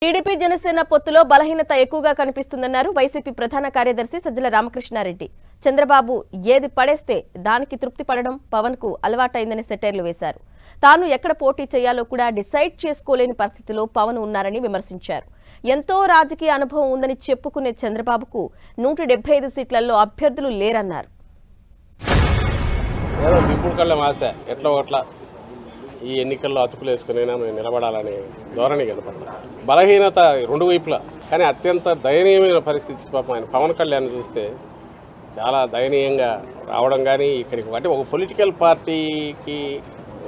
TDP Janasena పొత్తులో బలహీనత ఎక్కువగా కనిపిస్తుందన్నారు వైసీపీ ప్రధాన కార్యదర్శి సజ్జల రామకృష్ణారెడ్డి. చంద్రబాబు ఏది పడేస్తే దానికి తృప్తి పడడం పవన్ కు అలవాటైందని సెటైర్లు వేశారు. తాను ఎక్కడ పోటీ చేయాలో కూడా డిసైడ్ చేసుకోలేని పరిస్థితిలో పవన్ ఉన్నారని విమర్శించారు. ఎంతో రాజకీయ అనుభవం ఉందని చెప్పుకునే చంద్రబాబుకు 175 సీట్లలో అభ్యర్థులు లేరన్నారు. ఈ ఎన్నికల్లో అతుకులేసుకునైనా మేము నిలబడాలనే ధోరణి కనపడుతుంది. బలహీనత రెండు వైపులా, కానీ అత్యంత దయనీయమైన పరిస్థితి. పాపం ఆయన పవన్ కళ్యాణ్ చూస్తే చాలా దయనీయంగా రావడం, కానీ ఇక్కడికి అంటే ఒక పొలిటికల్ పార్టీకి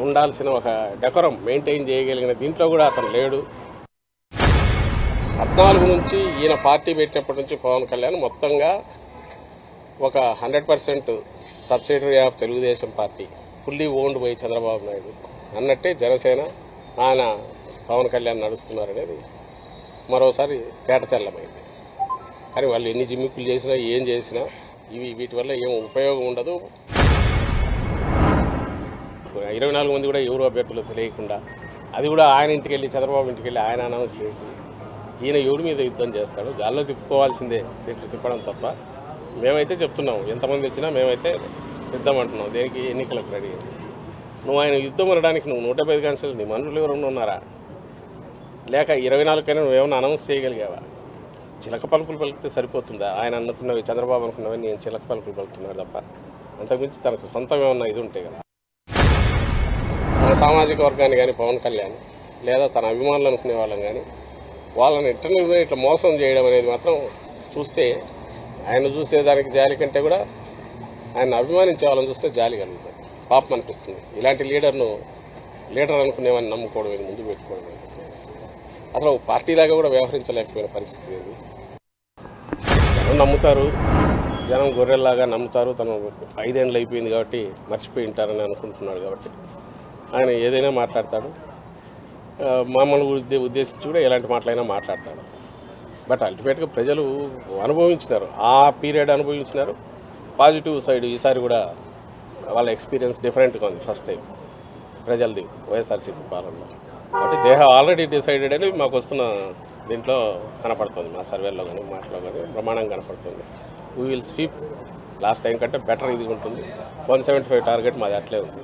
ఉండాల్సిన ఒక డెకోరం మెయింటైన్ చేయగలిగిన దీంట్లో కూడా అతను లేడు. 14 నుంచి ఈయన పార్టీ పెట్టినప్పటి నుంచి పవన్ కళ్యాణ్ మొత్తంగా ఒక 100% subsidiary of Telugu Desam party, fully owned by Chandrababu Naidu అన్నట్టే జనసేన ఆయన పవన్ కళ్యాణ్ నడుస్తున్నారనేది మరోసారి తేటతెల్లమైంది. కానీ వాళ్ళు ఎన్ని జిమ్మిక్కులు చేసినా ఏం చేసినా వీటి వల్ల ఏం ఉపయోగం ఉండదు. 24 మంది కూడా ఎవరు అభ్యర్థులు తెలియకుండా, అది కూడా ఆయన ఇంటికి వెళ్ళి చంద్రబాబు ఇంటికి వెళ్ళి ఆయన అనౌన్స్ చేసి ఈయన ఎవరి మీద యుద్ధం చేస్తాడు. గాల్లో తిప్పుకోవాల్సిందే, తిప్పడం తప్ప. మేమైతే చెప్తున్నాం, ఎంతమంది వచ్చినా మేమైతే సిద్ధం అంటున్నాం దేనికి, ఎన్నికలకు రెడీ. నువ్వు ఆయన యుద్ధం అనడానికి నువ్వు 175 కాన్స్టిట్యూన్సీలు నీ మనుషులు ఎవరన్నా ఉన్నారా? లేక 24 కైనా నువ్వేమన్నా అనౌన్స్ చేయగలిగావా? చిలక పలుకులు పలికితే సరిపోతుందా? ఆయన అనుకున్నవి, చంద్రబాబు అనుకున్నవి నేను చిలక పలుకులు పలుకుతున్నాడు తప్ప అంతకుమించి తనకు సొంతం ఏమన్నా ఇది ఉంటే కదా. తన సామాజిక వర్గాన్ని కానీ పవన్ కళ్యాణ్ లేదా తన అభిమానులు అనుకునే వాళ్ళని కానీ వాళ్ళని ఇట్లా మోసం చేయడం అనేది మాత్రం చూస్తే, ఆయన చూసేదానికి జాలి కంటే కూడా ఆయన అభిమానించే వాళ్ళని చూస్తే జాలి కలుగుతుంది, పాపం అనిపిస్తుంది. ఇలాంటి లీడర్ అనుకునేవాడిని నమ్ముకోవడం, ముందు పెట్టుకోవడం, అసలు పార్టీలాగా కూడా వ్యవహరించలేకపోయిన పరిస్థితి ఇది. జనం నమ్ముతారు, జనం గొర్రెల్లాగా నమ్ముతారు. తను 5 ఏళ్ళు అయిపోయింది కాబట్టి మర్చిపోయి ఉంటారని అనుకుంటున్నాడు కాబట్టి ఆయన ఏదైనా మాట్లాడతాడు. మామూలు ఉద్దేశించి కూడా ఎలాంటి మాటలైనా మాట్లాడతాడు. బట్ అల్టిమేట్గా ప్రజలు అనుభవించినారు, ఆ పీరియడ్ అనుభవించినారు. పాజిటివ్ సైడ్ ఈసారి కూడా వాళ్ళ ఎక్స్పీరియన్స్ డిఫరెంట్గా ఉంది. ఫస్ట్ టైం ప్రజలది వైఎస్ఆర్సీపీ పాలనలో. కాబట్టి దే హ్యావ్ ఆల్రెడీ డిసైడెడ్ అని మాకు వస్తున్న దీంట్లో కనపడుతుంది. మా సర్వేలో కానీ మాటలో కానీ ప్రమాణం కనపడుతుంది. We will sweep last time కంటే బెటర్ ఇది ఉంటుంది. 175 టార్గెట్ మాది అట్లే ఉంది.